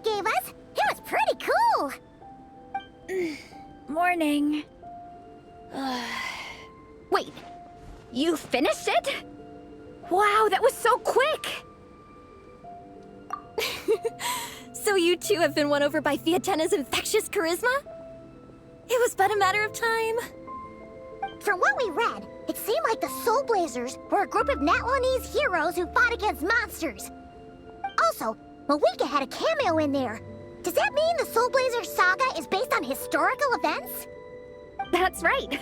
gave us. It was pretty cool. Morning. Wait, you finished it? Wow, that was so quick! So you two have been won over by Fiatenna's infectious charisma? It was but a matter of time. From what we read, it seemed like the Soulblazers were a group of Natlanese heroes who fought against monsters. Also, Malika had a cameo in there. Does that mean the Soulblazer saga is based on historical events? That's right.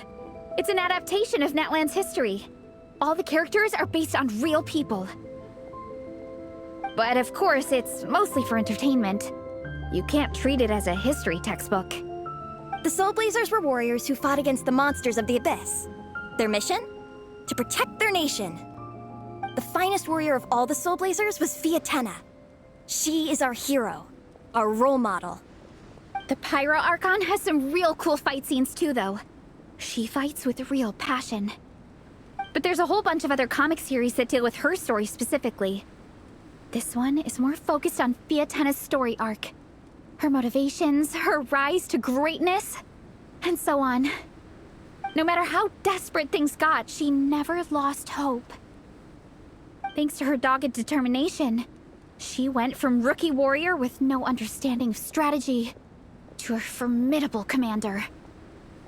It's an adaptation of Natlan's history. All the characters are based on real people. But of course, it's mostly for entertainment. You can't treat it as a history textbook. The Soulblazers were warriors who fought against the monsters of the Abyss. Their mission? To protect their nation. The finest warrior of all the Soulblazers was Fiatenna. She is our hero, our role model. The Pyro Archon has some real cool fight scenes too, though. She fights with real passion. But there's a whole bunch of other comic series that deal with her story specifically. This one is more focused on Fiatenna's story arc. Her motivations, her rise to greatness, and so on. No matter how desperate things got, she never lost hope. Thanks to her dogged determination, she went from rookie warrior with no understanding of strategy to a formidable commander.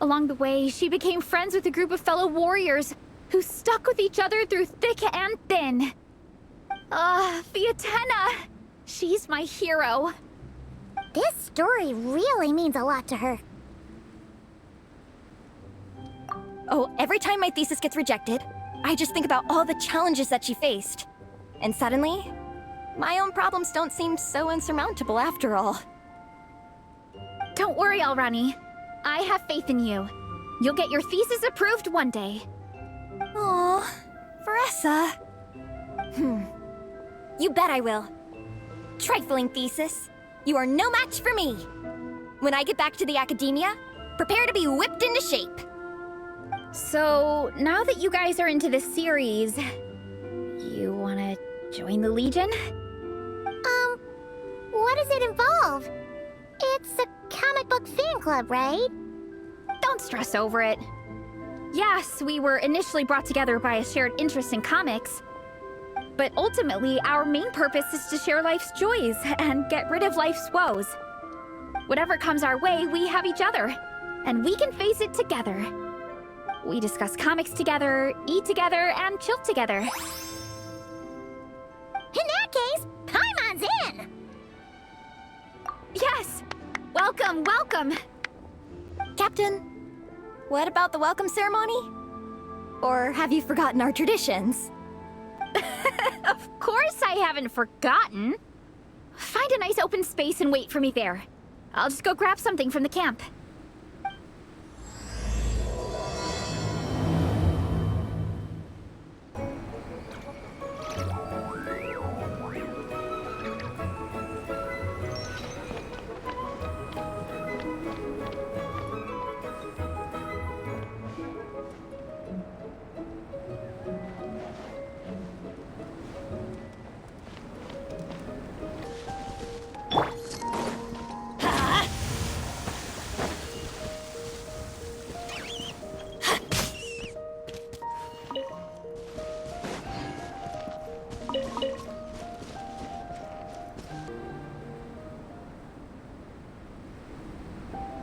Along the way, she became friends with a group of fellow warriors who stuck with each other through thick and thin. Fiatenna! She's my hero. This story really means a lot to her. Oh, every time my thesis gets rejected, I just think about all the challenges that she faced. And suddenly, my own problems don't seem so insurmountable after all. Don't worry, Alrani. I have faith in you. You'll get your thesis approved one day. Aw, Versa. You bet I will. Trifling thesis. You are no match for me. When I get back to the academia, prepare to be whipped into shape. So, now that you guys are into this series, you wanna join the Legion? What does it involve? It's a comic book fan club, right? Don't stress over it. Yes, we were initially brought together by a shared interest in comics, but ultimately our main purpose is to share life's joys and get rid of life's woes. Whatever comes our way, we have each other, and we can face it together. We discuss comics together, eat together, and chill together. In that case, Paimon's in! Yes! Welcome, welcome! Captain, what about the welcome ceremony? Or have you forgotten our traditions? Of course I haven't forgotten. Find a nice open space and wait for me there. I'll just go grab something from the camp.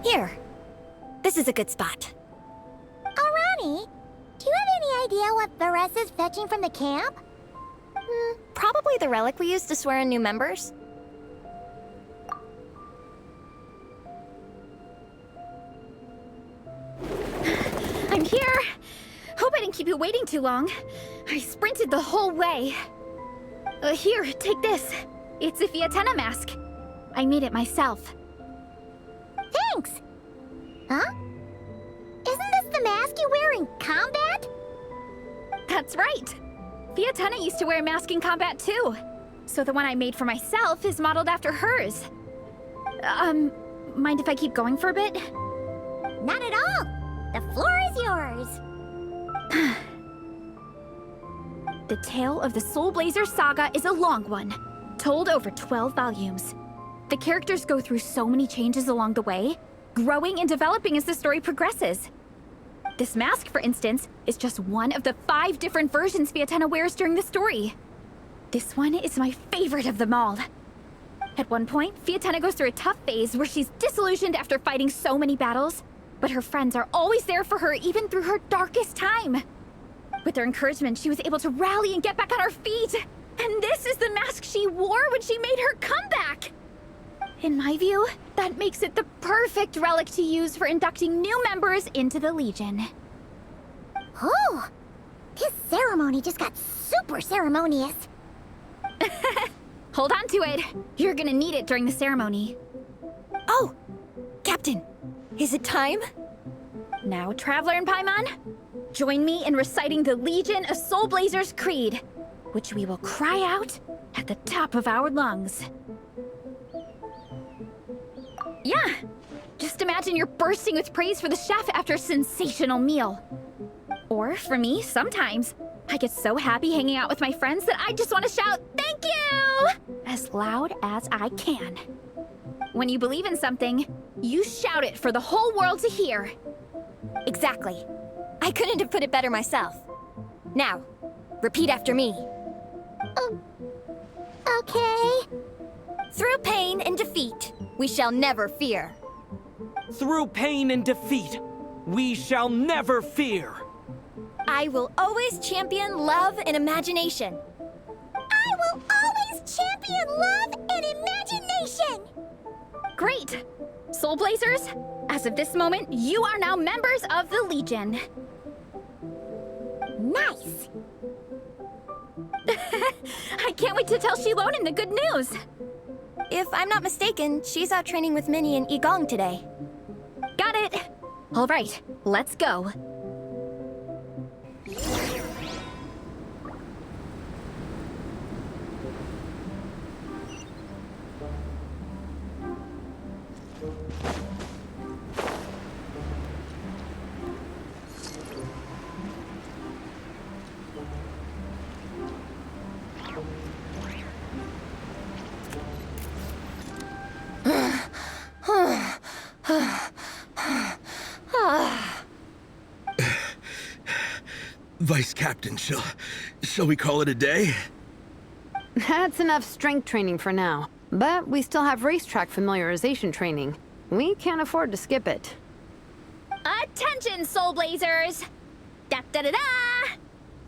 Here. This is a good spot. Alrani, do you have any idea what Veresa's fetching from the camp? Probably the relic we used to swear in new members. I'm here! Hope I didn't keep you waiting too long. I sprinted the whole way. Here, take this. It's a Fiatenna mask. I made it myself. Thanks! Huh? Isn't this the mask you wear in combat? That's right! Fiatenna used to wear a mask in combat too. So the one I made for myself is modeled after hers. Mind if I keep going for a bit? Not at all! The floor is yours! The tale of the Soulblazer saga is a long one, told over 12 volumes. The characters go through so many changes along the way, growing and developing as the story progresses. This mask, for instance, is just one of the 5 different versions Fiatena wears during the story. This one is my favorite of them all. At one point, Fiatena goes through a tough phase where she's disillusioned after fighting so many battles, but her friends are always there for her even through her darkest time. With their encouragement, she was able to rally and get back on her feet. And this is the mask she wore when she made her comeback! In my view, that makes it the perfect relic to use for inducting new members into the Legion. Oh, this ceremony just got super ceremonious. Hold on to it. You're gonna need it during the ceremony. Oh, Captain, is it time? Now, Traveler and Paimon, join me in reciting the Legion of Soulblazers Creed, which we will cry out at the top of our lungs. Yeah, just imagine you're bursting with praise for the chef after a sensational meal. Or, for me, sometimes, I get so happy hanging out with my friends that I just want to shout, "Thank you!" as loud as I can. When you believe in something, you shout it for the whole world to hear. Exactly. I couldn't have put it better myself. Now, repeat after me. Okay. Through pain and defeat, we shall never fear. Through pain and defeat, we shall never fear. I will always champion love and imagination. I will always champion love and imagination! Great! Soulblazers, as of this moment, you are now members of the Legion. Nice! I can't wait to tell xilonen the good news. If I'm not mistaken, she's out training with Minnie and Igong today. Got it. All right, let's go. Vice Captain, shall we call it a day? That's enough strength training for now. But we still have racetrack familiarization training. We can't afford to skip it. Attention, Soulblazers! Da-da-da-da!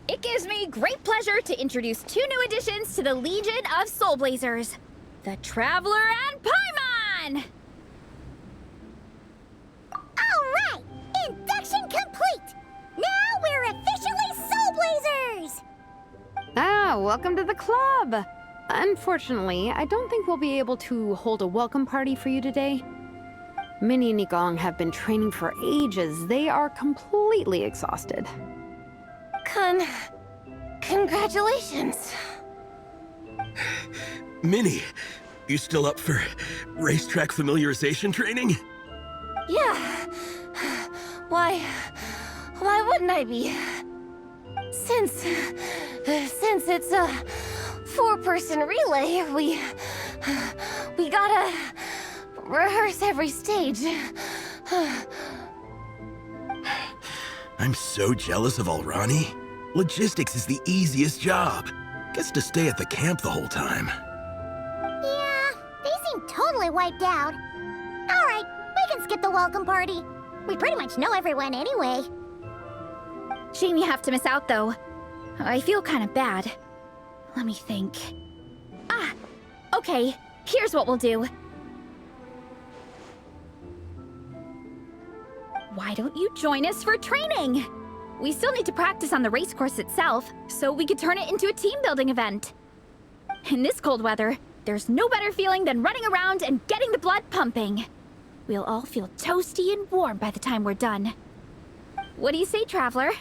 It gives me great pleasure to introduce 2 new additions to the Legion of Soulblazers, the Traveler and Paimon! All right! Induction complete! Now we're officially Soulblazers! Ah, welcome to the club! Unfortunately, I don't think we'll be able to hold a welcome party for you today. Minnie and Igong have been training for ages. They are completely exhausted. Congratulations. Minnie, you still up for racetrack familiarization training? Yeah. Why wouldn't I be? Since it's a 4-person relay, we gotta rehearse every stage. I'm so jealous of Alrani. Logistics is the easiest job. Gets to stay at the camp the whole time. Yeah, they seem totally wiped out. All right, we can skip the welcome party. We pretty much know everyone anyway. Shame you have to miss out, though. I feel kind of bad. Let me think. Ah, okay, here's what we'll do. Why don't you join us for training? We still need to practice on the race course itself, so we could turn it into a team-building event. In this cold weather, there's no better feeling than running around and getting the blood pumping. We'll all feel toasty and warm by the time we're done. What do you say, Traveler?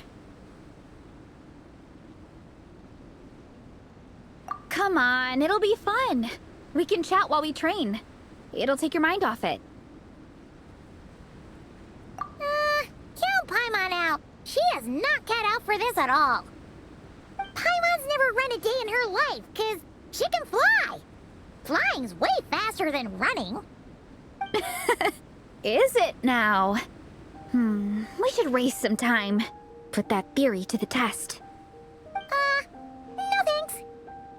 Come on, it'll be fun. We can chat while we train. It'll take your mind off it. Count Paimon out. She is not cut out for this at all. Paimon's never run a day in her life, 'cause she can fly. Flying's way faster than running. Is it now? We should race sometime. Put that theory to the test. No thanks.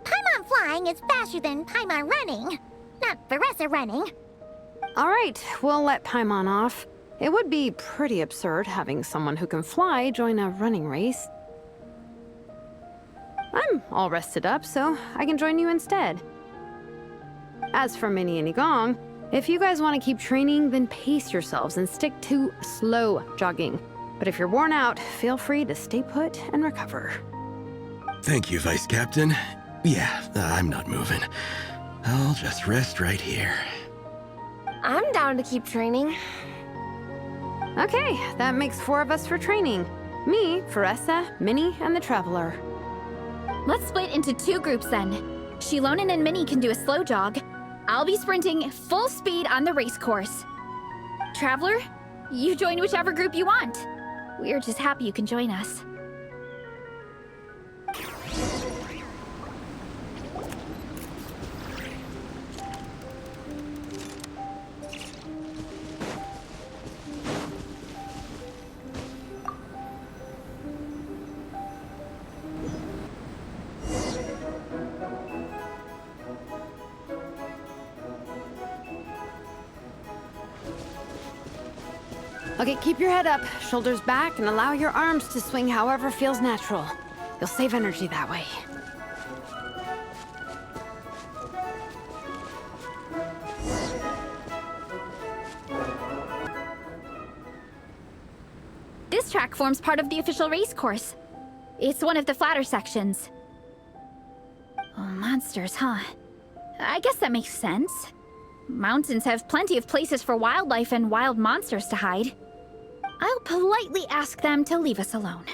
Paimon flying is faster than Paimon running. Not Versi running. All right, we'll let Paimon off. It would be pretty absurd having someone who can fly join a running race. I'm all rested up, so I can join you instead. As for Minnie and Igong, if you guys want to keep training, then pace yourselves and stick to slow jogging. But if you're worn out, feel free to stay put and recover. Thank you, Vice Captain. Yeah, I'm not moving. I'll just rest right here. I'm down to keep training. Okay, that makes 4 of us for training. Me, Versi, Minnie, and the Traveler. Let's split into 2 groups then. xilonen and Minnie can do a slow jog. I'll be sprinting full speed on the race course. Traveler, you join whichever group you want. We're just happy you can join us. Okay, keep your head up, shoulders back, and allow your arms to swing however feels natural. You'll save energy that way. This track forms part of the official race course. It's one of the flatter sections. Oh, monsters, huh? I guess that makes sense. Mountains have plenty of places for wildlife and wild monsters to hide. I'll politely ask them to leave us alone.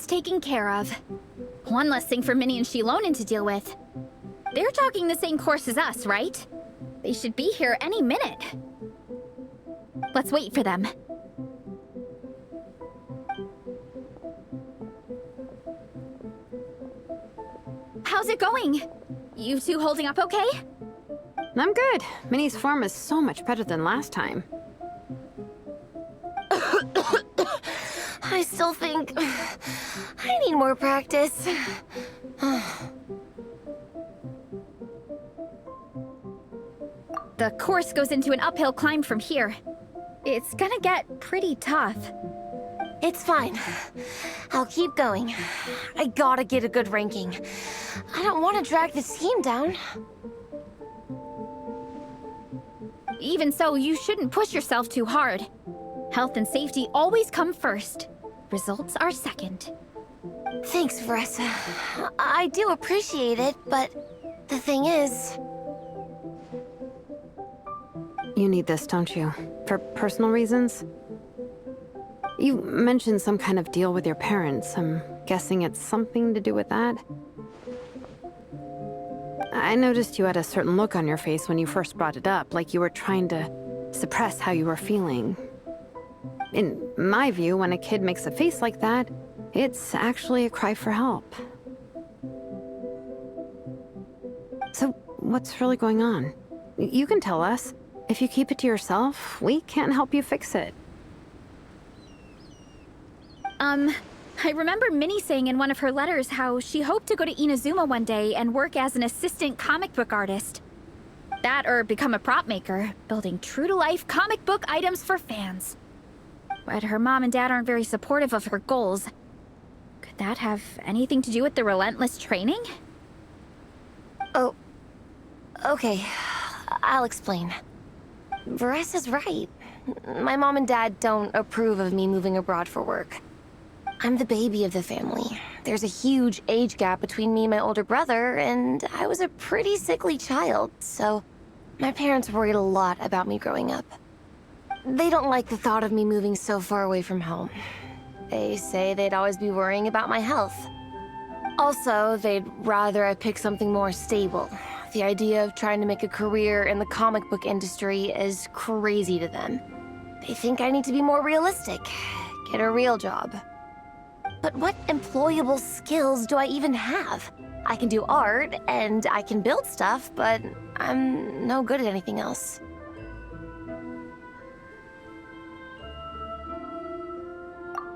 Taken care of. One less thing for Minnie and xilonen to deal with. They're jogging the same course as us, right? They should be here any minute. Let's wait for them. How's it going? You two holding up okay? I'm good. Minnie's form is so much better than last time. I still think I need more practice. The course goes into an uphill climb from here. It's gonna get pretty tough. It's fine. I'll keep going. I gotta get a good ranking. I don't want to drag this team down. Even so, you shouldn't push yourself too hard. Health and safety always come first. Results are second. Thanks, Versi. I do appreciate it, but the thing is... You need this, don't you? For personal reasons? You mentioned some kind of deal with your parents. I'm guessing it's something to do with that? I noticed you had a certain look on your face when you first brought it up, like you were trying to suppress how you were feeling. In my view, when a kid makes a face like that, it's actually a cry for help. So, what's really going on? You can tell us. If you keep it to yourself, we can't help you fix it. I remember Minnie saying in one of her letters how she hoped to go to Inazuma one day and work as an assistant comic book artist. That or become a prop maker, building true-to-life comic book items for fans. But her mom and dad aren't very supportive of her goals. Could that have anything to do with the relentless training? Oh, okay. I'll explain. Veresa's right. My mom and dad don't approve of me moving abroad for work. I'm the baby of the family. There's a huge age gap between me and my older brother, and I was a pretty sickly child, so my parents worried a lot about me growing up. They don't like the thought of me moving so far away from home. They say they'd always be worrying about my health. Also, they'd rather I pick something more stable. The idea of trying to make a career in the comic book industry is crazy to them. They think I need to be more realistic, get a real job. But what employable skills do I even have? I can do art, and I can build stuff, but I'm no good at anything else.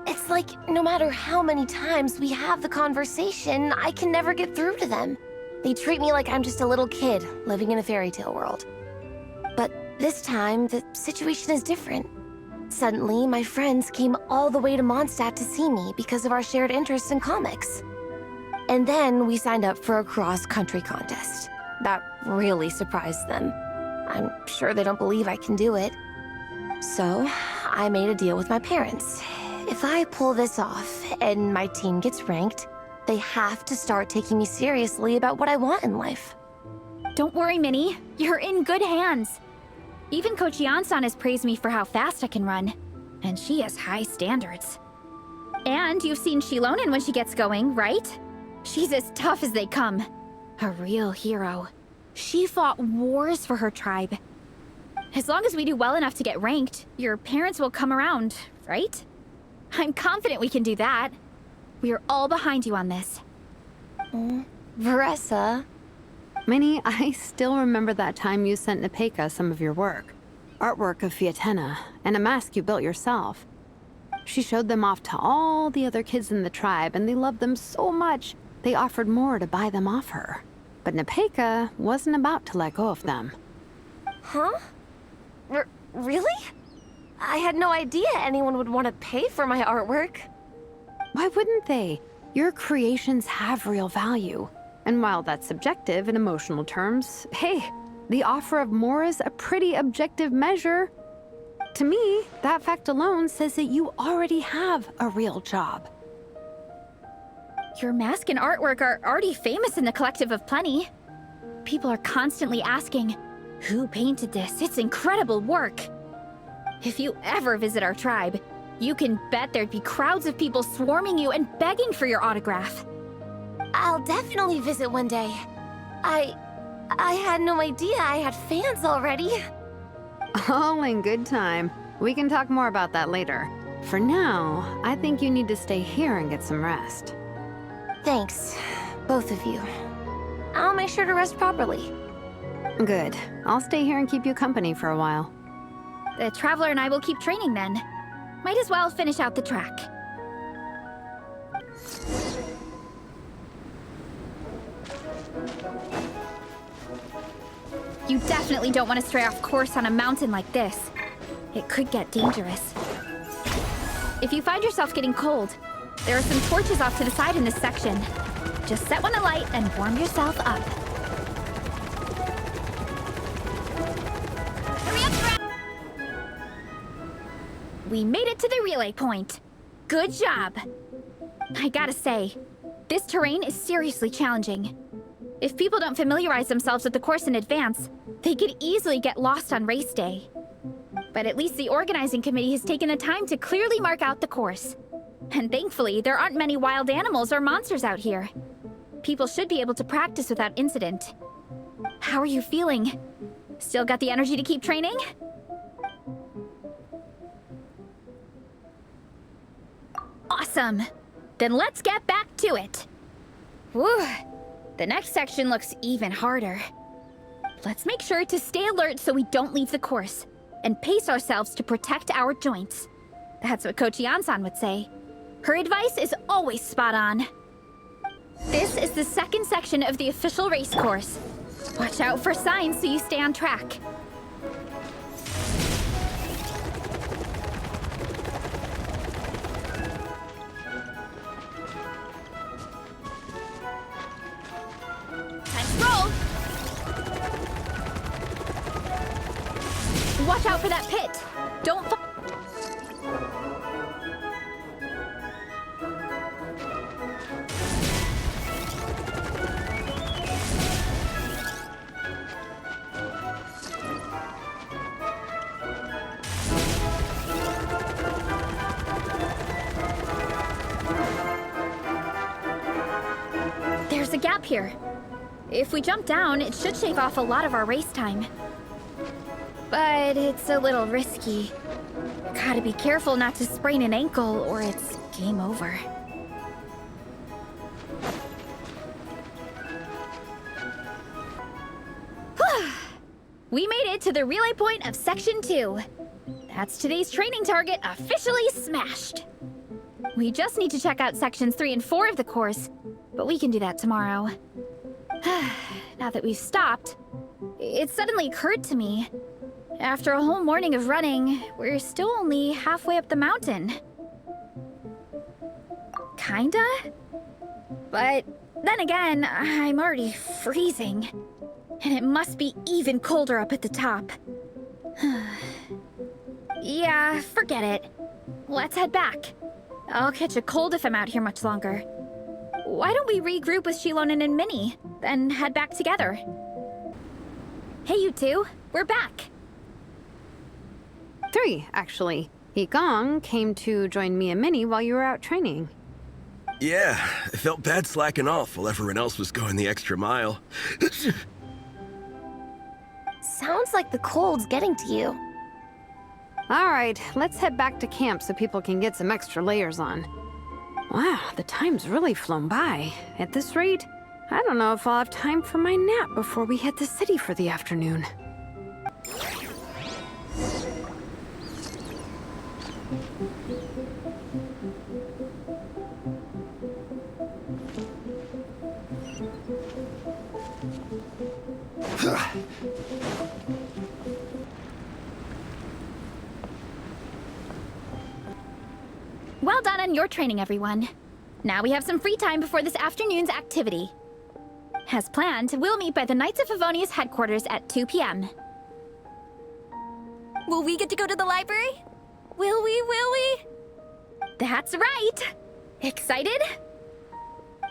It's like, no matter how many times we have the conversation, I can never get through to them. They treat me like I'm just a little kid living in a fairy tale world. But this time, the situation is different. Suddenly, my friends came all the way to Mondstadt to see me because of our shared interests in comics. And then we signed up for a cross-country contest. That really surprised them. I'm sure they don't believe I can do it. So, I made a deal with my parents. If I pull this off and my team gets ranked, they have to start taking me seriously about what I want in life. Don't worry, Minnie. You're in good hands. Even Coach Yan-san has praised me for how fast I can run. And she has high standards. And you've seen Xilonen when she gets going, right? She's as tough as they come. A real hero. She fought wars for her tribe. As long as we do well enough to get ranked, your parents will come around, right? I'm confident we can do that. We are all behind you on this. Veresa. Minnie, I still remember that time you sent Nepeka some of your work. Artwork of Fiatena, and a mask you built yourself. She showed them off to all the other kids in the tribe, and they loved them so much, they offered more to buy them off her. But Nepeka wasn't about to let go of them. Huh? Really? I had no idea anyone would want to pay for my artwork. Why wouldn't they? Your creations have real value. And while that's subjective in emotional terms, hey, the offer of more is a pretty objective measure. To me, that fact alone says that you already have a real job. Your mask and artwork are already famous in the Collective of Plenty. People are constantly asking, who painted this? It's incredible work. If you ever visit our tribe, you can bet there'd be crowds of people swarming you and begging for your autograph. I'll definitely visit one day. I had no idea I had fans already. All in good time. We can talk more about that later. For now, I think you need to stay here and get some rest. Thanks, both of you. I'll make sure to rest properly. Good. I'll stay here and keep you company for a while. The Traveler and I will keep training then. Might as well finish out the track. You definitely don't want to stray off course on a mountain like this. It could get dangerous. If you find yourself getting cold, there are some torches off to the side in this section. Just set one alight and warm yourself up. We made it to the relay point. Good job. I gotta say, this terrain is seriously challenging. If people don't familiarize themselves with the course in advance, they could easily get lost on race day. But at least the organizing committee has taken the time to clearly mark out the course. And thankfully, there aren't many wild animals or monsters out here. People should be able to practice without incident. How are you feeling? Still got the energy to keep training? Awesome! Then let's get back to it! Whew! The next section looks even harder. Let's make sure to stay alert so we don't leave the course, and pace ourselves to protect our joints. That's what Coach Yan-san would say. Her advice is always spot on. This is the second section of the official race course. Watch out for signs so you stay on track. Time to roll! Watch out for that pit! Don't fall. There's a gap here. If we jump down, it should shave off a lot of our race time. But it's a little risky. Gotta be careful not to sprain an ankle or it's game over. We made it to the relay point of Section 2. That's today's training target officially smashed. We just need to check out Sections 3 and 4 of the course, but we can do that tomorrow. Now that we've stopped, it suddenly occurred to me. After a whole morning of running, we're still only halfway up the mountain. Kinda? But then again, I'm already freezing. And it must be even colder up at the top. Yeah, forget it. Let's head back. I'll catch a cold if I'm out here much longer. Why don't we regroup with Xilonen and Minnie, then head back together? Hey, you two. We're back. 3, actually. Gong came to join me and Minnie while you were out training. Yeah, I felt bad slacking off while everyone else was going the extra mile. Sounds like the cold's getting to you. All right, let's head back to camp so people can get some extra layers on. Wow, the time's really flown by. At this rate, I don't know if I'll have time for my nap before we hit the city for the afternoon. Well done on your training, everyone. Now we have some free time before this afternoon's activity. As planned, we'll meet by the Knights of Favonia's headquarters at 2 p.m. Will we get to go to the library? Will we? That's right! Excited?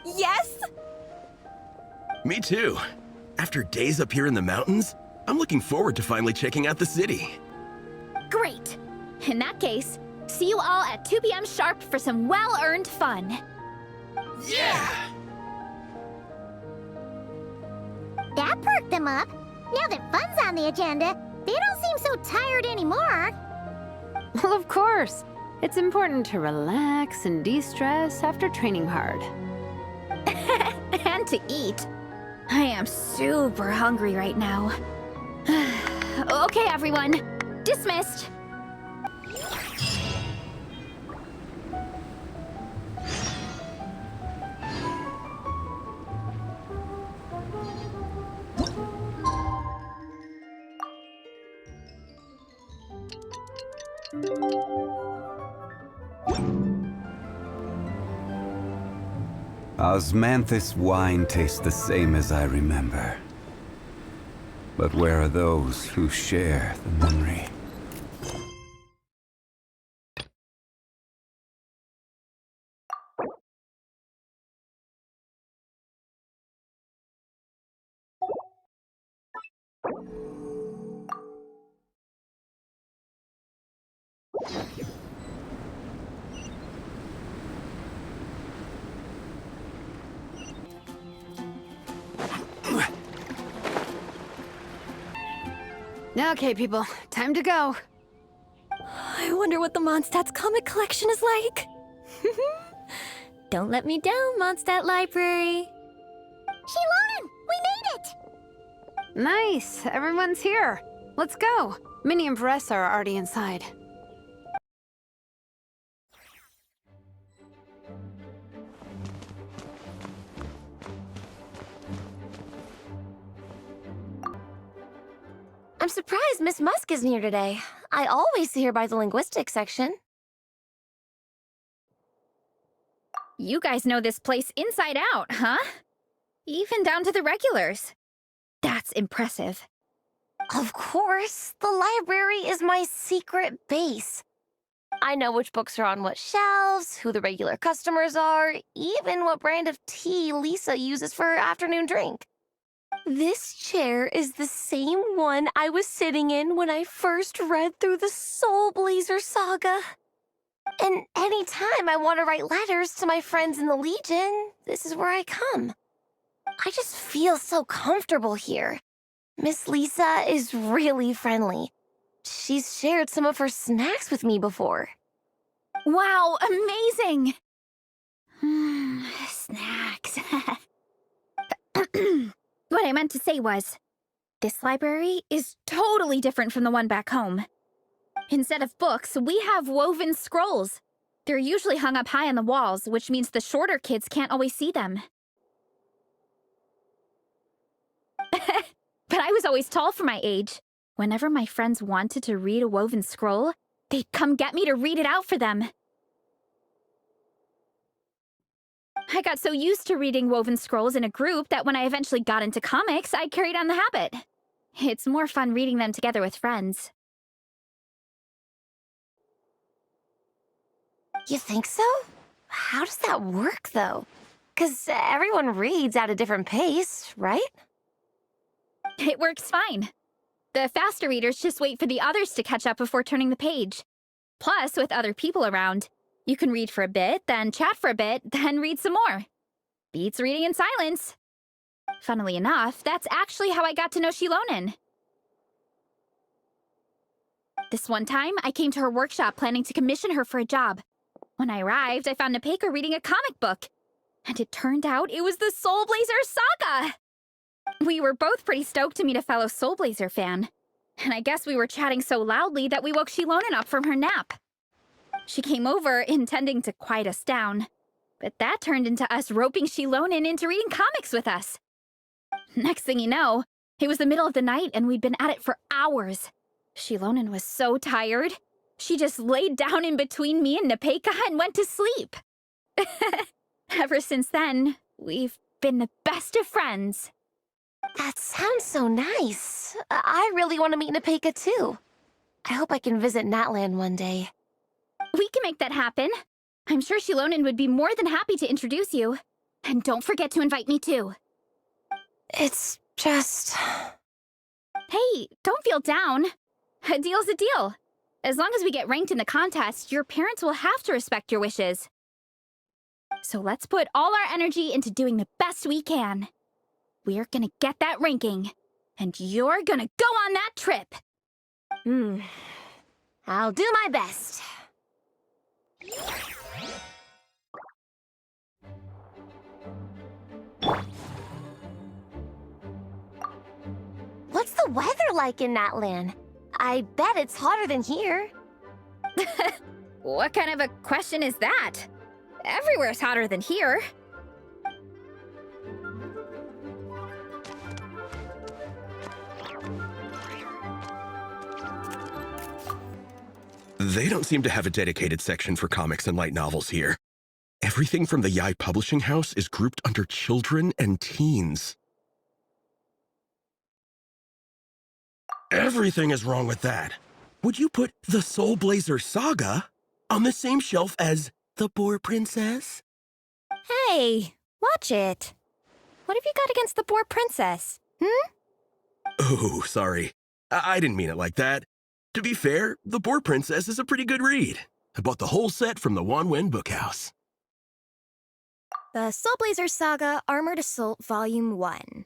Yes! Me too. After days up here in the mountains, I'm looking forward to finally checking out the city. Great! In that case, see you all at 2 p.m. sharp for some well-earned fun. Yeah! That perked them up. Now that fun's on the agenda, they don't seem so tired anymore. Well, of course. It's important to relax and de-stress after training hard. And to eat. I am super hungry right now. Okay, everyone. Dismissed. Osmanthus wine tastes the same as I remember. But where are those who share the memory? Okay, people, time to go. I wonder what the Mondstadt's comic collection is like. Don't let me down, Mondstadt Library. Xilonen, we made it! Nice, everyone's here. Let's go. Minnie and Versi are already inside. I'm surprised Miss Musk isn't here today. I always see her by the linguistics section. You guys know this place inside out, huh? Even down to the regulars. That's impressive. Of course, the library is my secret base. I know which books are on what shelves, who the regular customers are, even what brand of tea Lisa uses for her afternoon drink. This chair is the same one I was sitting in when I first read through the Soulblazer saga. And anytime I want to write letters to my friends in the Legion, this is where I come. I just feel so comfortable here. Miss Lisa is really friendly. She's shared some of her snacks with me before. Wow, amazing! Snacks. What I meant to say was, this library is totally different from the one back home. Instead of books, we have woven scrolls. They're usually hung up high on the walls, which means the shorter kids can't always see them. But I was always tall for my age. Whenever my friends wanted to read a woven scroll, they'd come get me to read it out for them. I got so used to reading woven scrolls in a group that when I eventually got into comics, I carried on the habit. It's more fun reading them together with friends. You think so? How does that work, though? 'Cause everyone reads at a different pace, right? It works fine. The faster readers just wait for the others to catch up before turning the page. Plus, with other people around, you can read for a bit, then chat for a bit, then read some more. Beats reading in silence. Funnily enough, that's actually how I got to know xilonen. This one time, I came to her workshop planning to commission her for a job. When I arrived, I found Nepeka reading a comic book. And it turned out it was the Soulblazer saga! We were both pretty stoked to meet a fellow Soulblazer fan. And I guess we were chatting so loudly that we woke xilonen up from her nap. She came over, intending to quiet us down. But that turned into us roping xilonen into reading comics with us. Next thing you know, it was the middle of the night and we'd been at it for hours. Xilonen was so tired, she just laid down in between me and Nepeka and went to sleep. Ever since then, we've been the best of friends. That sounds so nice. I really want to meet Nepeka, too. I hope I can visit Natlan one day. We can make that happen. I'm sure xilonen would be more than happy to introduce you. And don't forget to invite me, too. It's just... Hey, don't feel down. A deal's a deal. As long as we get ranked in the contest, your parents will have to respect your wishes. So let's put all our energy into doing the best we can. We're gonna get that ranking, and you're gonna go on that trip. I'll do my best. What's the weather like in Natlan? I bet it's hotter than here. What kind of a question is that? Everywhere's hotter than here. They don't seem to have a dedicated section for comics and light novels here. Everything from the Yai Publishing House is grouped under children and teens. Everything is wrong with that. Would you put the Soulblazer saga on the same shelf as The Boar Princess? Hey, watch it. What have you got against the Boar Princess? Oh, sorry. I didn't mean it like that. To be fair, The Boar Princess is a pretty good read. I bought the whole set from the Wanwen Bookhouse. The Soulblazer Saga Armored Assault Volume 1.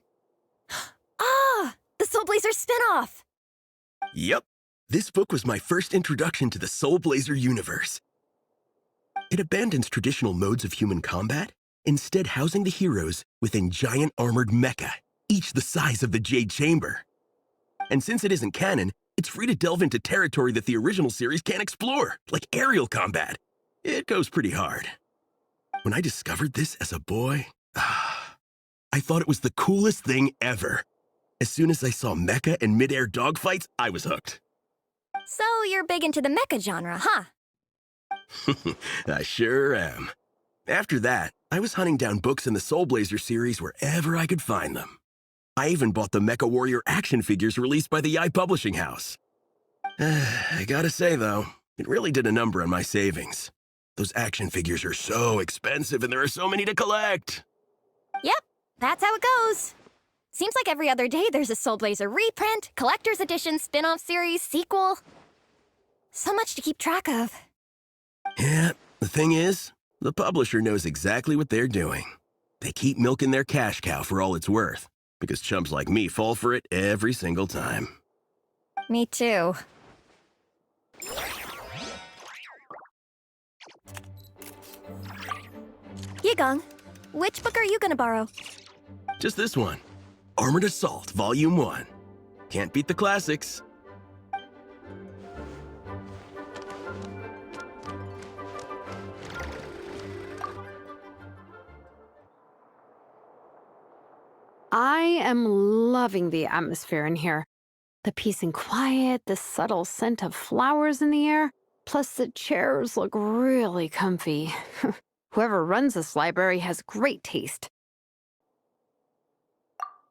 Ah! The Soulblazer spin-off! Yep. This book was my first introduction to the Soulblazer universe. It abandons traditional modes of human combat, instead housing the heroes within giant armored mecha, each the size of the Jade Chamber. And since it isn't canon, it's free to delve into territory that the original series can't explore, like aerial combat. It goes pretty hard. When I discovered this as a boy, I thought it was the coolest thing ever. As soon as I saw mecha and mid-air dogfights, I was hooked. So you're big into the mecha genre, huh? I sure am. After that, I was hunting down books in the Soulblazer series wherever I could find them. I even bought the Mecha Warrior action figures released by the Publishing House. I gotta say, though, it really did a number on my savings. Those action figures are so expensive and there are so many to collect. Yep, that's how it goes. Seems like every other day there's a Soulblazer reprint, collector's edition, spin-off series, sequel. So much to keep track of. Yeah, the thing is, the publisher knows exactly what they're doing. They keep milking their cash cow for all it's worth, because chumps like me fall for it every single time. Me too. Yigong, which book are you gonna borrow? Just this one. Armored Assault, Volume 1. Can't beat the classics. I am loving the atmosphere in here. The peace and quiet, the subtle scent of flowers in the air, plus the chairs look really comfy. Whoever runs this library has great taste.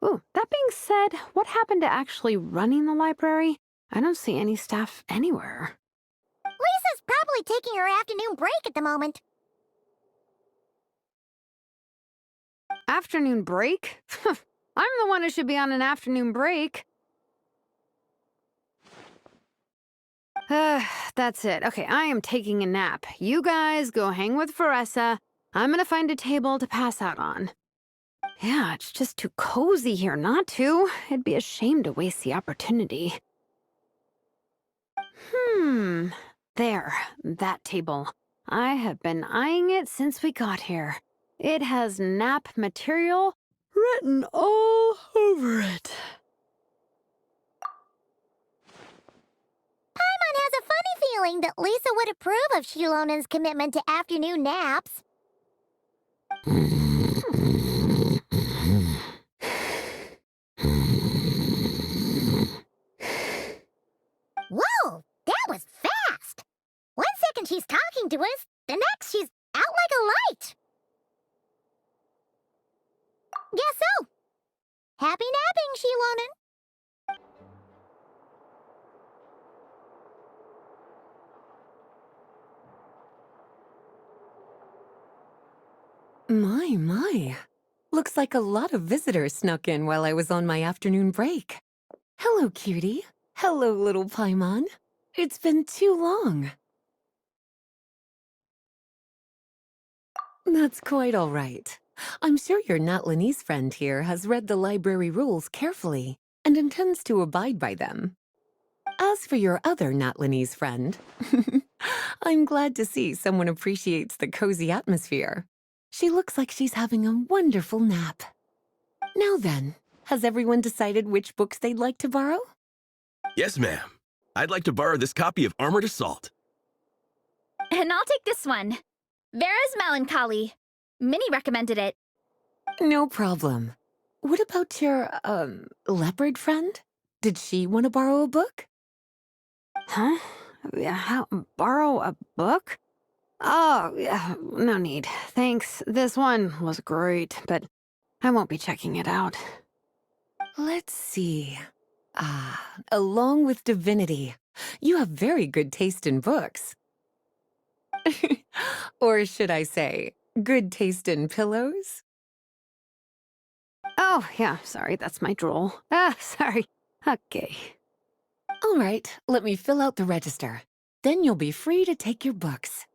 Ooh, that being said, what happened to actually running the library? I don't see any staff anywhere. Lisa's probably taking her afternoon break at the moment. Afternoon break? I'm the one who should be on an afternoon break. That's it. Okay, I am taking a nap. You guys go hang with Versa. I'm gonna find a table to pass out on. Yeah, it's just too cozy here not to. It'd be a shame to waste the opportunity. There, that table. I have been eyeing it since we got here. It has nap material written all over it. Paimon has a funny feeling that Lisa would approve of Xilonen's commitment to afternoon naps. Whoa, that was fast! 1 second she's talking to us, the next she's out like a light. Guess so. Happy napping, Xilonen. My. Looks like a lot of visitors snuck in while I was on my afternoon break. Hello, cutie. Hello, little Paimon. It's been too long. That's quite all right. I'm sure your Natlanese friend here has read the library rules carefully and intends to abide by them. As for your other Natlanese friend, I'm glad to see someone appreciates the cozy atmosphere. She looks like she's having a wonderful nap. Now then, has everyone decided which books they'd like to borrow? Yes, ma'am. I'd like to borrow this copy of Armored Assault. And I'll take this one. Vera's Melancholy. Minnie recommended it. No problem. What about your, leopard friend? Did she want to borrow a book? Huh? Borrow a book? Oh, yeah, no need. Thanks. This one was great, but I won't be checking it out. Let's see. Along with Divinity, you have very good taste in books. Or should I say, good taste in pillows? Oh, yeah, sorry, that's my drool. Sorry. Okay. All right, let me fill out the register. Then you'll be free to take your books.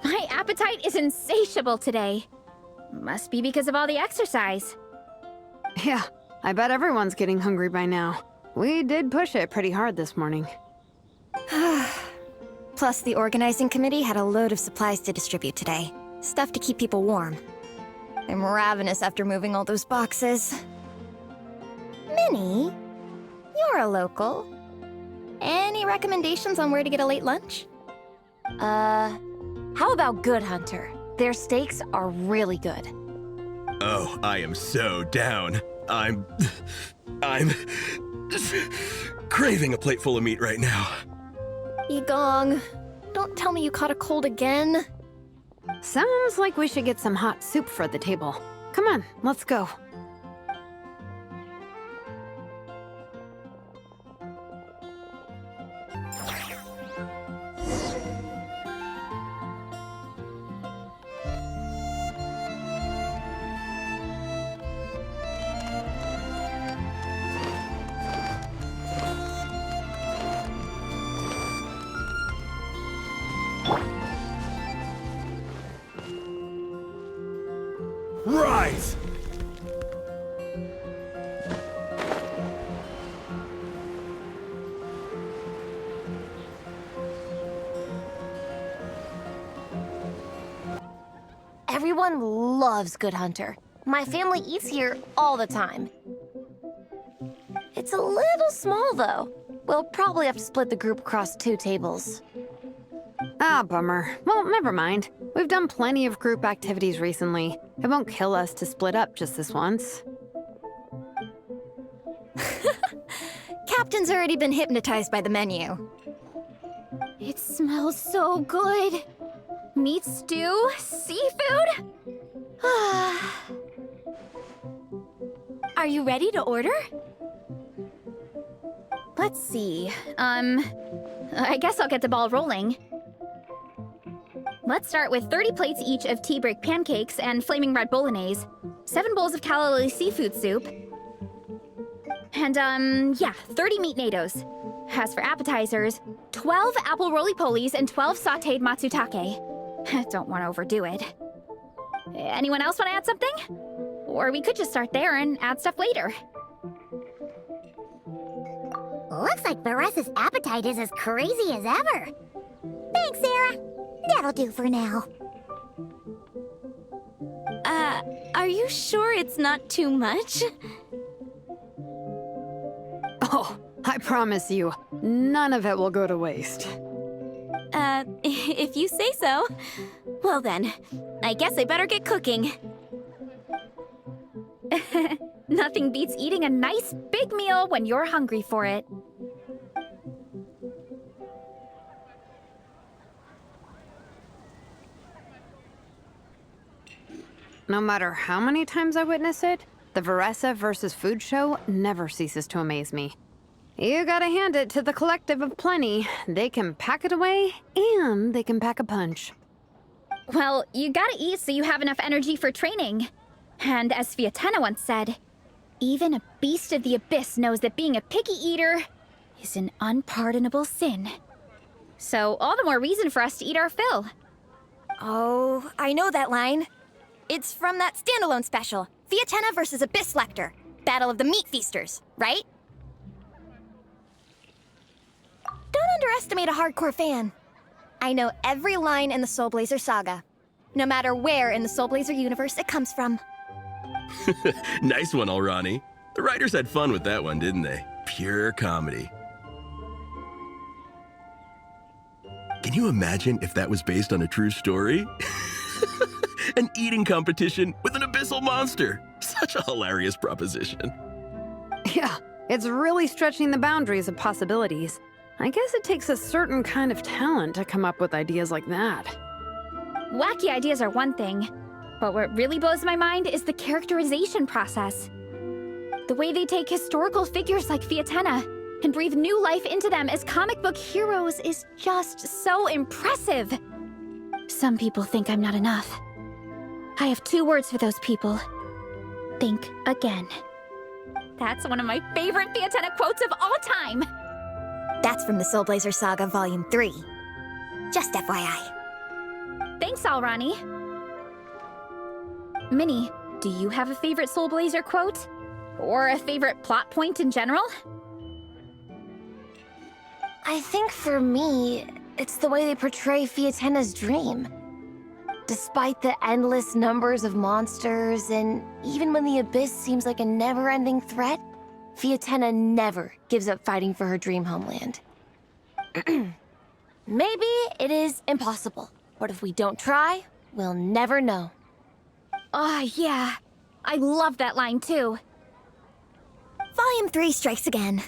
My appetite is insatiable today. Must be because of all the exercise. Yeah, I bet everyone's getting hungry by now. We did push it pretty hard this morning. Plus, the organizing committee had a load of supplies to distribute today. Stuff to keep people warm. I'm ravenous after moving all those boxes. Minnie, you're a local. Any recommendations on where to get a late lunch? How about Good Hunter? Their steaks are really good. Oh, I am so down. I'm craving a plate full of meat right now. Igong, don't tell me you caught a cold again. Sounds like we should get some hot soup for the table. Come on, let's go. Rise! Everyone loves Good Hunter. My family eats here all the time. It's a little small, though. We'll probably have to split the group across 2 tables. Ah, bummer. Well, never mind. We've done plenty of group activities recently. It won't kill us to split up just this once. Captain's already been hypnotized by the menu. It smells so good. Meat stew? Seafood? Are you ready to order? Let's see. I guess I'll get the ball rolling. Let's start with 30 plates each of tea break pancakes and flaming red bolognese, 7 bowls of calla lily seafood soup, and 30 meat natos. As for appetizers, 12 apple roly-polies and 12 sautéed matsutake. Don't want to overdo it. Anyone else want to add something? Or we could just start there and add stuff later. Looks like Versa's appetite is as crazy as ever. Thanks, Sarah. That'll do for now. Are you sure it's not too much? Oh, I promise you, none of it will go to waste. If you say so. Well then, I guess I better get cooking. Nothing beats eating a nice big meal when you're hungry for it. No matter how many times I witness it, the Versi versus food show never ceases to amaze me. You gotta hand it to the collective of plenty. They can pack it away, and they can pack a punch. Well, you gotta eat so you have enough energy for training. And as Vietena once said, even a beast of the abyss knows that being a picky eater is an unpardonable sin. So all the more reason for us to eat our fill. Oh, I know that line. It's from that standalone special, Vietena versus Abyss Lecter, Battle of the Meat Feasters, right? Don't underestimate a hardcore fan. I know every line in the Soulblazer saga, no matter where in the Soulblazer universe it comes from. Nice one, Alrani. The writers had fun with that one, didn't they? Pure comedy. Can you imagine if that was based on a true story? An eating competition with an abyssal monster. Such a hilarious proposition. Yeah, it's really stretching the boundaries of possibilities. I guess it takes a certain kind of talent to come up with ideas like that. Wacky ideas are one thing, but what really blows my mind is the characterization process. The way they take historical figures like Vietena and breathe new life into them as comic book heroes is just so impressive. Some people think I'm not enough. I have 2 words for those people. Think again. That's one of my favorite Vietena quotes of all time. That's from the Soulblazer Saga Volume 3. Just FYI. Thanks, Alrani. Minnie, do you have a favorite Soulblazer quote? Or a favorite plot point in general? I think for me, it's the way they portray Vietena's dream. Despite the endless numbers of monsters, and even when the Abyss seems like a never-ending threat, Vietena never gives up fighting for her dream homeland. Maybe it is impossible, but if we don't try, we'll never know. Yeah. I love that line too. Volume 3 strikes again.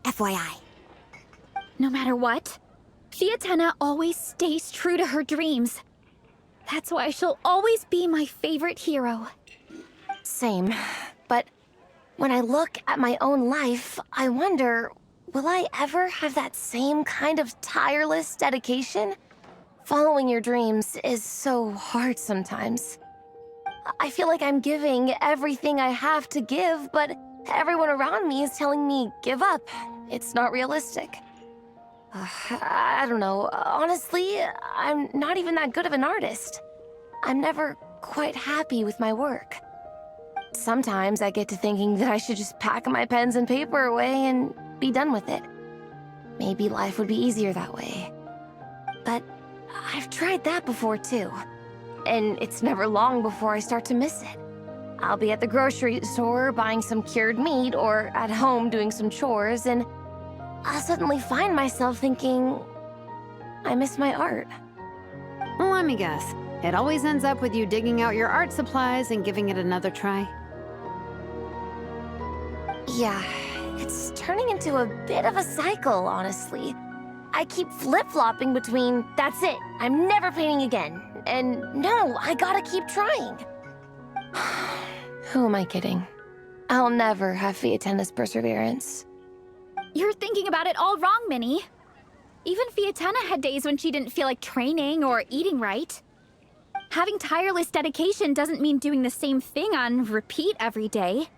FYI. No matter what, Fiatenna always stays true to her dreams. That's why she'll always be my favorite hero. Same, but when I look at my own life, I wonder, will I ever have that same kind of tireless dedication? Following your dreams is so hard sometimes. I feel like I'm giving everything I have to give, but everyone around me is telling me, give up. It's not realistic. I don't know. Honestly, I'm not even that good of an artist. I'm never quite happy with my work. Sometimes I get to thinking that I should just pack my pens and paper away and be done with it. Maybe life would be easier that way. But I've tried that before too. And it's never long before I start to miss it. I'll be at the grocery store buying some cured meat or at home doing some chores, and I'll suddenly find myself thinking, I miss my art. Well, let me guess. It always ends up with you digging out your art supplies and giving it another try. Yeah, it's turning into a bit of a cycle, honestly. I keep flip-flopping between, that's it, I'm never painting again, and no, I gotta keep trying. Who am I kidding? I'll never have Fiatenna's perseverance. You're thinking about it all wrong, Minnie. Even Fiatenna had days when she didn't feel like training or eating right. Having tireless dedication doesn't mean doing the same thing on repeat every day.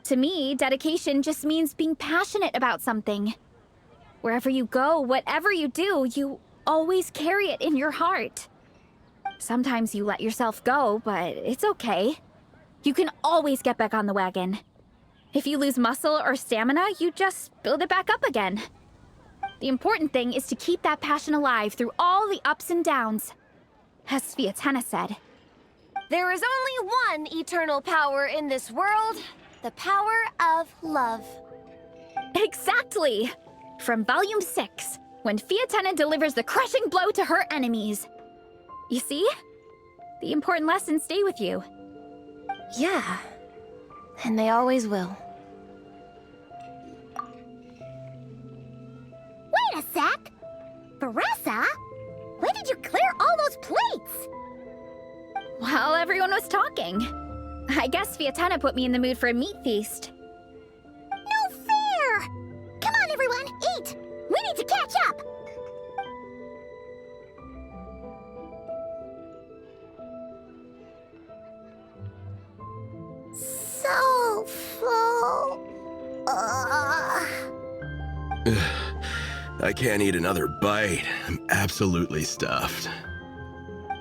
To me, dedication just means being passionate about something. Wherever you go, whatever you do, you always carry it in your heart. Sometimes you let yourself go, but it's okay. You can always get back on the wagon. If you lose muscle or stamina, you just build it back up again. The important thing is to keep that passion alive through all the ups and downs. As Fiatenna said, There is only one eternal power in this world, the power of love. exactly! From Volume 6, when Fiatenna delivers the crushing blow to her enemies. You see? The important lessons stay with you. Yeah, and they always will. Wait a sec! Versa? When did you clear all those plates? While everyone was talking. I guess Fiatenna put me in the mood for a meat feast. No fair! Come on, everyone, eat! We need to catch up! So full. I can't eat another bite. I'm absolutely stuffed.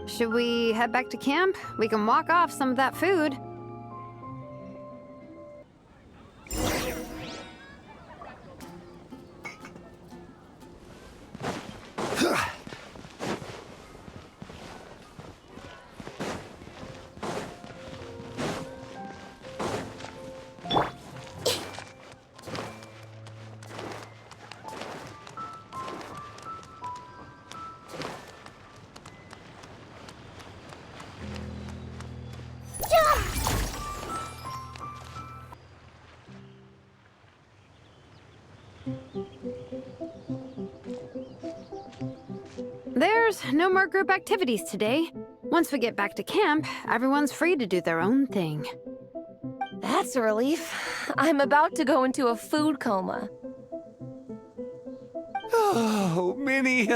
Should we head back to camp? We can walk off some of that food. There's no more group activities today. Once we get back to camp, everyone's free to do their own thing. That's a relief. I'm about to go into a food coma. Oh, Minnie,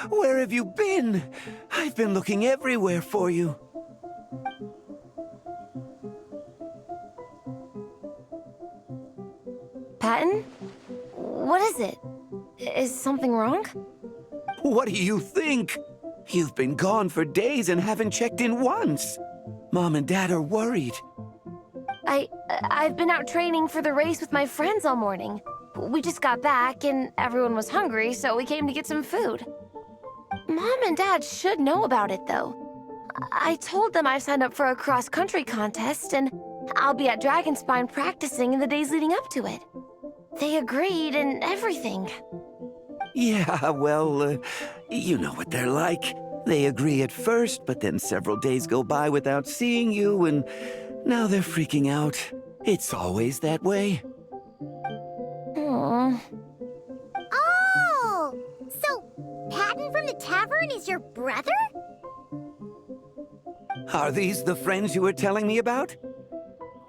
where have you been? I've been looking everywhere for you. Patton? What is it? Is something wrong? What do you think? You've been gone for days and haven't checked in once. Mom and Dad are worried. I've been out training for the race with my friends all morning. We just got back and everyone was hungry, so we came to get some food. Mom and Dad should know about it, though. I told them I signed up for a cross-country contest and I'll be at Dragonspine practicing in the days leading up to it. They agreed and everything. Yeah, well, you know what they're like. They agree at first, but then several days go by without seeing you, and now they're freaking out. It's always that way. Aww. Oh! So, Patton from the tavern is your brother? Are these the friends you were telling me about?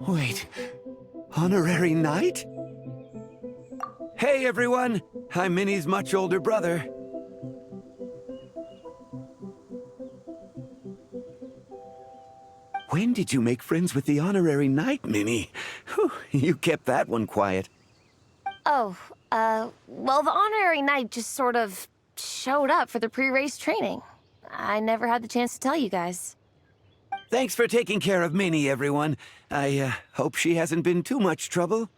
Wait, honorary knight? Hey everyone, I'm Minnie's much older brother. When did you make friends with the honorary knight, Minnie? Whew, you kept that one quiet. Oh, well, the honorary knight just sort of showed up for the pre-race training. I never had the chance to tell you guys. Thanks for taking care of Minnie, everyone. I hope she hasn't been too much trouble.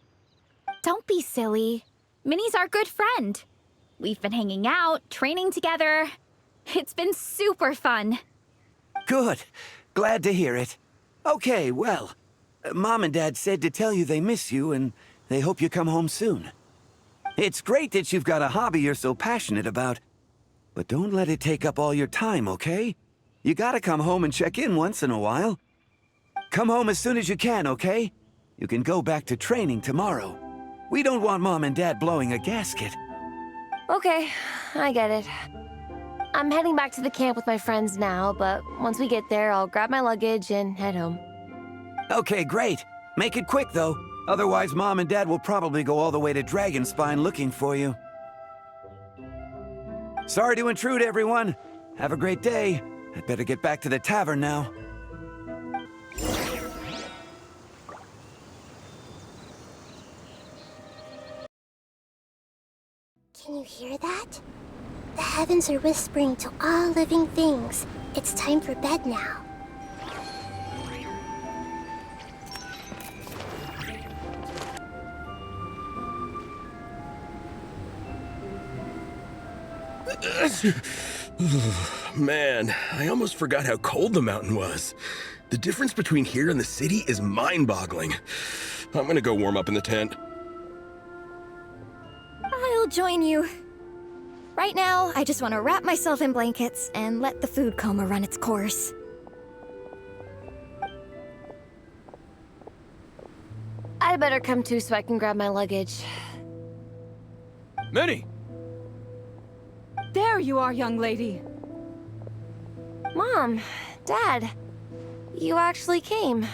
Don't be silly. Minnie's our good friend. We've been hanging out, training together. It's been super fun. Good. Glad to hear it. Okay, well, Mom and Dad said to tell you they miss you and they hope you come home soon. It's great that you've got a hobby you're so passionate about, but don't let it take up all your time, okay? You gotta come home and check in once in a while. Come home as soon as you can, okay? You can go back to training tomorrow. We don't want Mom and Dad blowing a gasket. Okay, I get it. I'm heading back to the camp with my friends now, but once we get there, I'll grab my luggage and head home. Okay, great. Make it quick, though. Otherwise, Mom and Dad will probably go all the way to Dragonspine looking for you. Sorry to intrude, everyone. Have a great day. I'd better get back to the tavern now. Can you hear that? The heavens are whispering to all living things. It's time for bed now. Man, I almost forgot how cold the mountain was. The difference between here and the city is mind-boggling. I'm gonna go warm up in the tent. I'll join you. Right now, I just want to wrap myself in blankets and let the food coma run its course. I'd better come too so I can grab my luggage. Minnie! There you are, young lady. Mom, Dad, you actually came.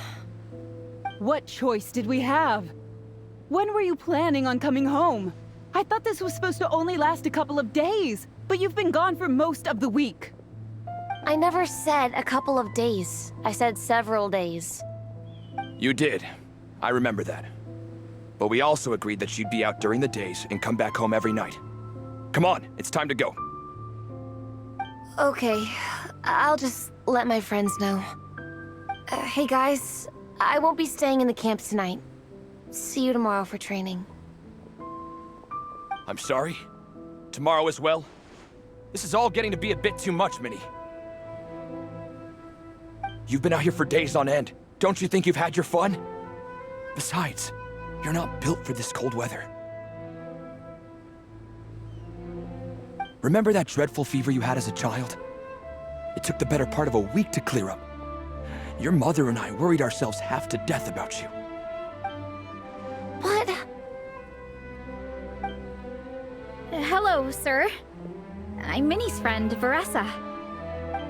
What choice did we have? When were you planning on coming home? I thought this was supposed to only last a couple of days, but you've been gone for most of the week. I never said a couple of days. I said several days. You did. I remember that. But we also agreed that you'd be out during the days and come back home every night. Come on, it's time to go. Okay, I'll just let my friends know. Hey guys, I won't be staying in the camp tonight. See you tomorrow for training. I'm sorry. Tomorrow as well. This is all getting to be a bit too much, Minnie. You've been out here for days on end. Don't you think you've had your fun? Besides, you're not built for this cold weather. Remember that dreadful fever you had as a child? It took the better part of a week to clear up. Your mother and I worried ourselves half to death about you. What? Hello, sir. I'm Minnie's friend, Versa.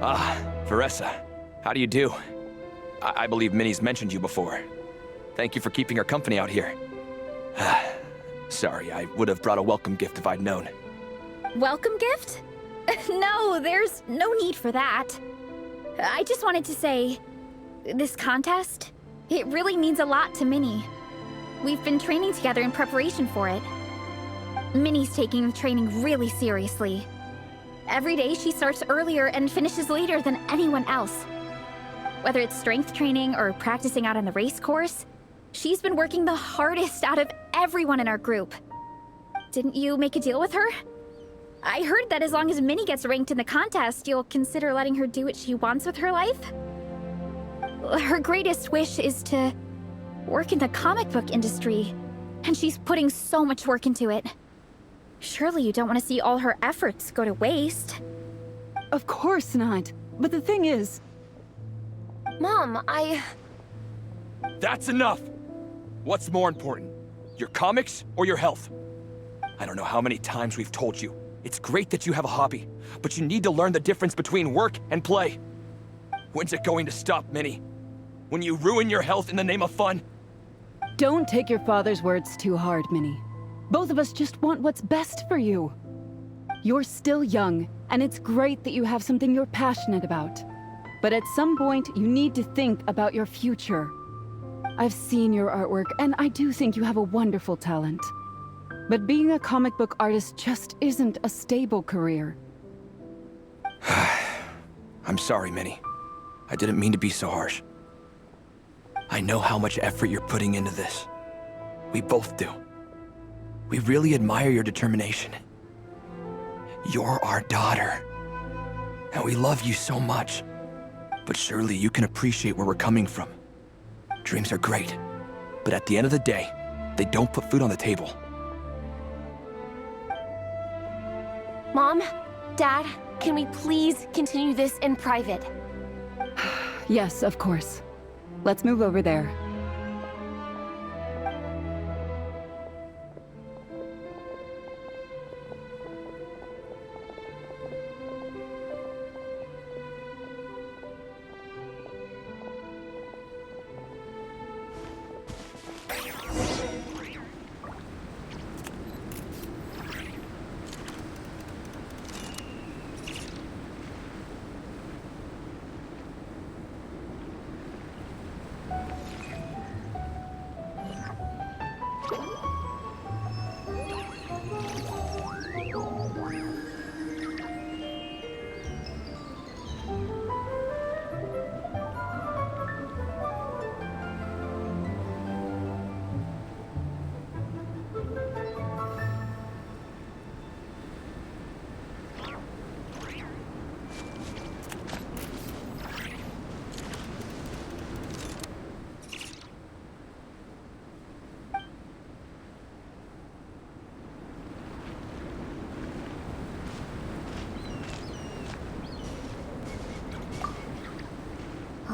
Ah, Versa. How do you do? I believe Minnie's mentioned you before. Thank you for keeping her company out here. Sorry, I would have brought a welcome gift if I'd known. Welcome gift? No, there's no need for that. I just wanted to say, this contest, it really means a lot to Minnie. We've been training together in preparation for it. Minnie's taking the training really seriously. Every day she starts earlier and finishes later than anyone else. Whether it's strength training or practicing out on the race course, she's been working the hardest out of everyone in our group. Didn't you make a deal with her? I heard that as long as Minnie gets ranked in the contest, you'll consider letting her do what she wants with her life? Her greatest wish is to work in the comic book industry, and she's putting so much work into it. Surely you don't want to see all her efforts go to waste. Of course not. But the thing is... Mom, That's enough! What's more important? Your comics or your health? I don't know how many times we've told you. It's great that you have a hobby, but you need to learn the difference between work and play. When's it going to stop, Minnie? When you ruin your health in the name of fun? Don't take your father's words too hard, Minnie. Both of us just want what's best for you. You're still young, and it's great that you have something you're passionate about. But at some point, you need to think about your future. I've seen your artwork, and I do think you have a wonderful talent. But being a comic book artist just isn't a stable career. I'm sorry, Minnie. I didn't mean to be so harsh. I know how much effort you're putting into this. We both do. We really admire your determination. You're our daughter. And we love you so much. But surely you can appreciate where we're coming from. Dreams are great. But at the end of the day, they don't put food on the table. Mom, Dad, can we please continue this in private? Yes, of course. Let's move over there.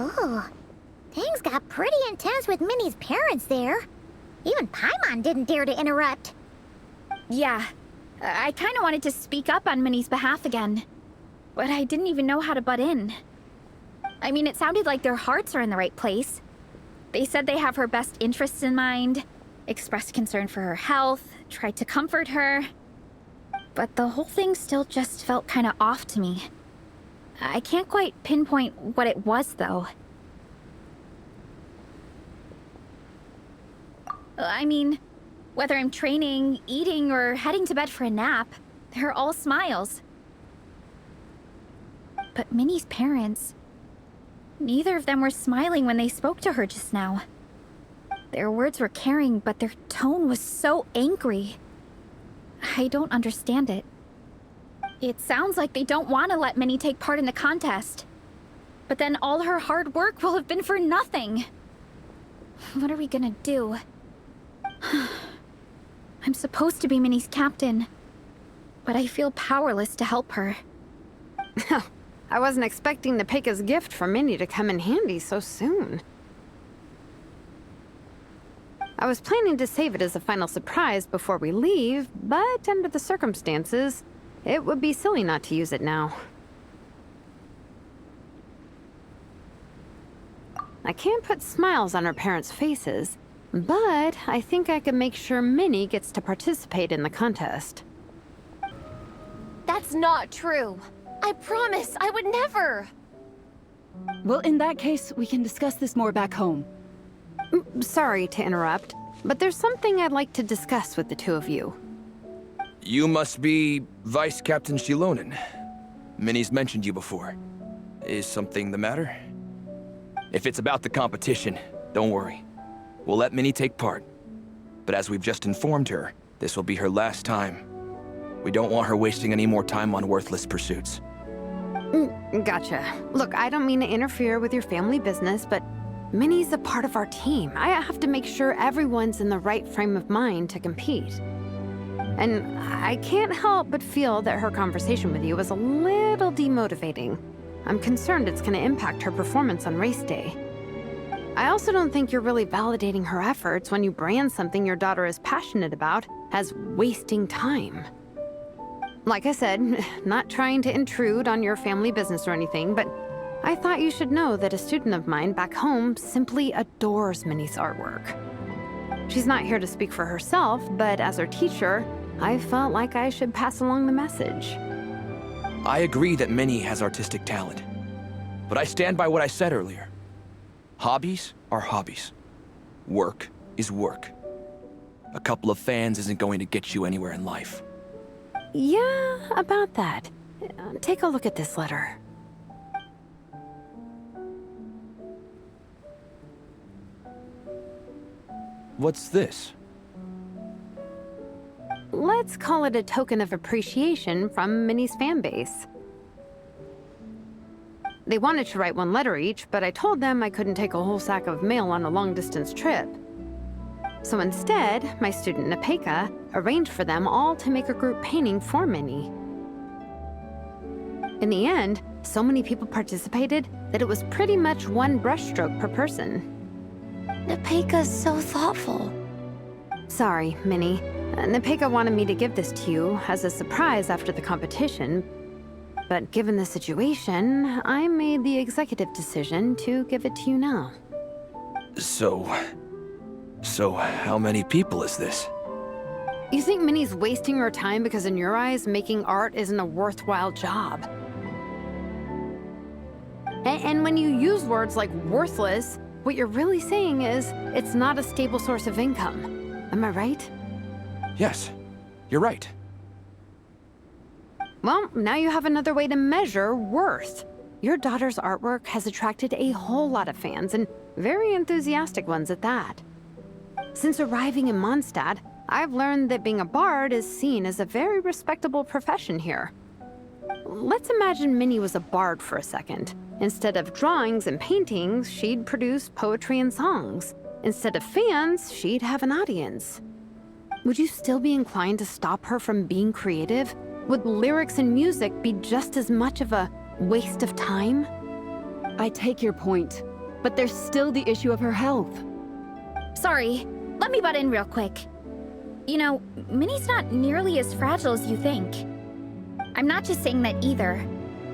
Oh, things got pretty intense with Minnie's parents there. Even Paimon didn't dare to interrupt. Yeah, I kind of wanted to speak up on Minnie's behalf again, but I didn't even know how to butt in. I mean, it sounded like their hearts are in the right place. They said they have her best interests in mind, expressed concern for her health, tried to comfort her. But the whole thing still just felt kind of off to me. I can't quite pinpoint what it was, though. I mean, whether I'm training, eating, or heading to bed for a nap, they're all smiles. But Minnie's parents... neither of them were smiling when they spoke to her just now. Their words were caring, but their tone was so angry. I don't understand it. It sounds like they don't want to let Minnie take part in the contest. But then all her hard work will have been for nothing. What are we gonna do? I'm supposed to be Minnie's captain, but I feel powerless to help her. I wasn't expecting the Peka's gift for Minnie to come in handy so soon. I was planning to save it as a final surprise before we leave, but under the circumstances, it would be silly not to use it now. I can't put smiles on her parents' faces, but I think I can make sure Minnie gets to participate in the contest. That's not true. I promise, I would never! Well, in that case, we can discuss this more back home. Sorry to interrupt, but there's something I'd like to discuss with the two of you. You must be Vice Captain Xilonen. Minnie's mentioned you before. Is something the matter? If it's about the competition, don't worry. We'll let Minnie take part. But as we've just informed her, this will be her last time. We don't want her wasting any more time on worthless pursuits. Gotcha. Look, I don't mean to interfere with your family business, but Minnie's a part of our team. I have to make sure everyone's in the right frame of mind to compete. And I can't help but feel that her conversation with you was a little demotivating. I'm concerned it's going to impact her performance on race day. I also don't think you're really validating her efforts when you brand something your daughter is passionate about as wasting time. Like I said, not trying to intrude on your family business or anything, but I thought you should know that a student of mine back home simply adores Minnie's artwork. She's not here to speak for herself, but as her teacher, I felt like I should pass along the message. I agree that Minnie has artistic talent, but I stand by what I said earlier. Hobbies are hobbies. Work is work. A couple of fans isn't going to get you anywhere in life. Yeah, about that. Take a look at this letter. What's this? Let's call it a token of appreciation from Minnie's fan base. They wanted to write one letter each, but I told them I couldn't take a whole sack of mail on a long-distance trip. So instead, my student Nepeka arranged for them all to make a group painting for Minnie. In the end, so many people participated that it was pretty much one brushstroke per person. Nepeka's so thoughtful. Sorry, Minnie. Nepeka wanted me to give this to you as a surprise after the competition, but given the situation, I made the executive decision to give it to you now. So how many people is this? You think Minnie's wasting her time because in your eyes, making art isn't a worthwhile job? And when you use words like worthless, what you're really saying is it's not a stable source of income. Am I right? Yes, you're right. Well, now you have another way to measure worth. Your daughter's artwork has attracted a whole lot of fans, and very enthusiastic ones at that. Since arriving in Mondstadt, I've learned that being a bard is seen as a very respectable profession here. Let's imagine Minnie was a bard for a second. Instead of drawings and paintings, she'd produce poetry and songs. Instead of fans, she'd have an audience. Would you still be inclined to stop her from being creative? Would lyrics and music be just as much of a waste of time? I take your point, but there's still the issue of her health. Sorry, let me butt in real quick. You know, Minnie's not nearly as fragile as you think. I'm not just saying that either.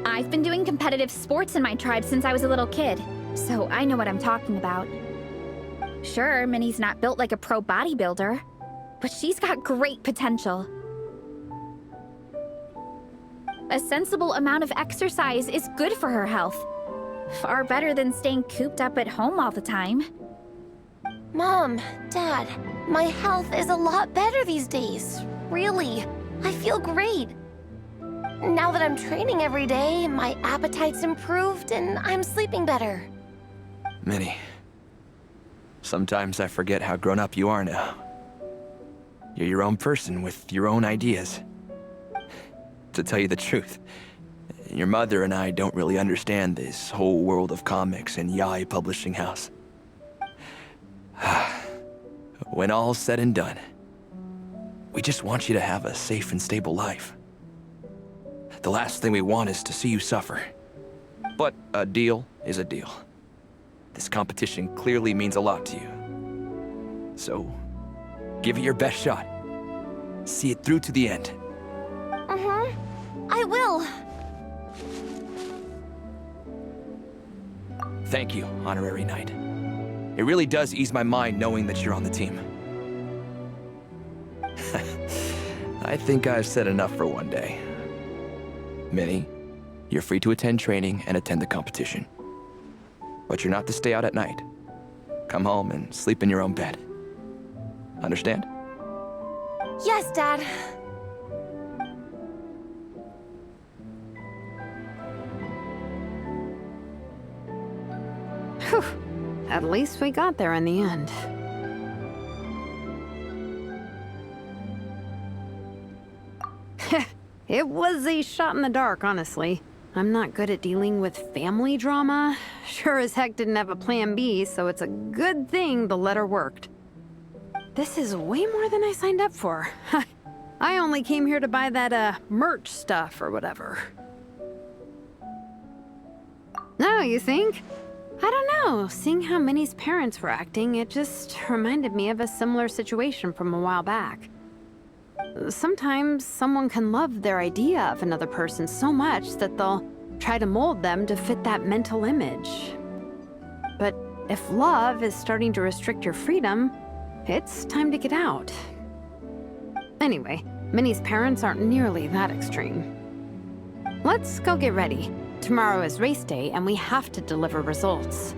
I've been doing competitive sports in my tribe since I was a little kid, so I know what I'm talking about. Sure, Minnie's not built like a pro bodybuilder, but she's got great potential. A sensible amount of exercise is good for her health. Far better than staying cooped up at home all the time. Mom, Dad, my health is a lot better these days. Really, I feel great. Now that I'm training every day, my appetite's improved and I'm sleeping better. Minnie, sometimes I forget how grown up you are now. You're your own person with your own ideas. To tell you the truth, your mother and I don't really understand this whole world of comics and yaoi publishing house. When all's said and done, we just want you to have a safe and stable life. The last thing we want is to see you suffer. But a deal is a deal. This competition clearly means a lot to you. So, give it your best shot. See it through to the end. I will. Thank you, Honorary Knight. It really does ease my mind knowing that you're on the team. I think I've said enough for one day. Minnie, you're free to attend training and attend the competition. But you're not to stay out at night. Come home and sleep in your own bed. Understand? Yes, Dad. Whew. At least we got there in the end. It was a shot in the dark, honestly. I'm not good at dealing with family drama. Sure as heck didn't have a plan B, so it's a good thing the letter worked. This is way more than I signed up for. I only came here to buy that, merch stuff or whatever. No, you think? I don't know. Seeing how Minnie's parents were acting, it just reminded me of a similar situation from a while back. Sometimes someone can love their idea of another person so much that they'll try to mold them to fit that mental image. But if love is starting to restrict your freedom, it's time to get out. Anyway, Minnie's parents aren't nearly that extreme. Let's go get ready. Tomorrow is race day and we have to deliver results.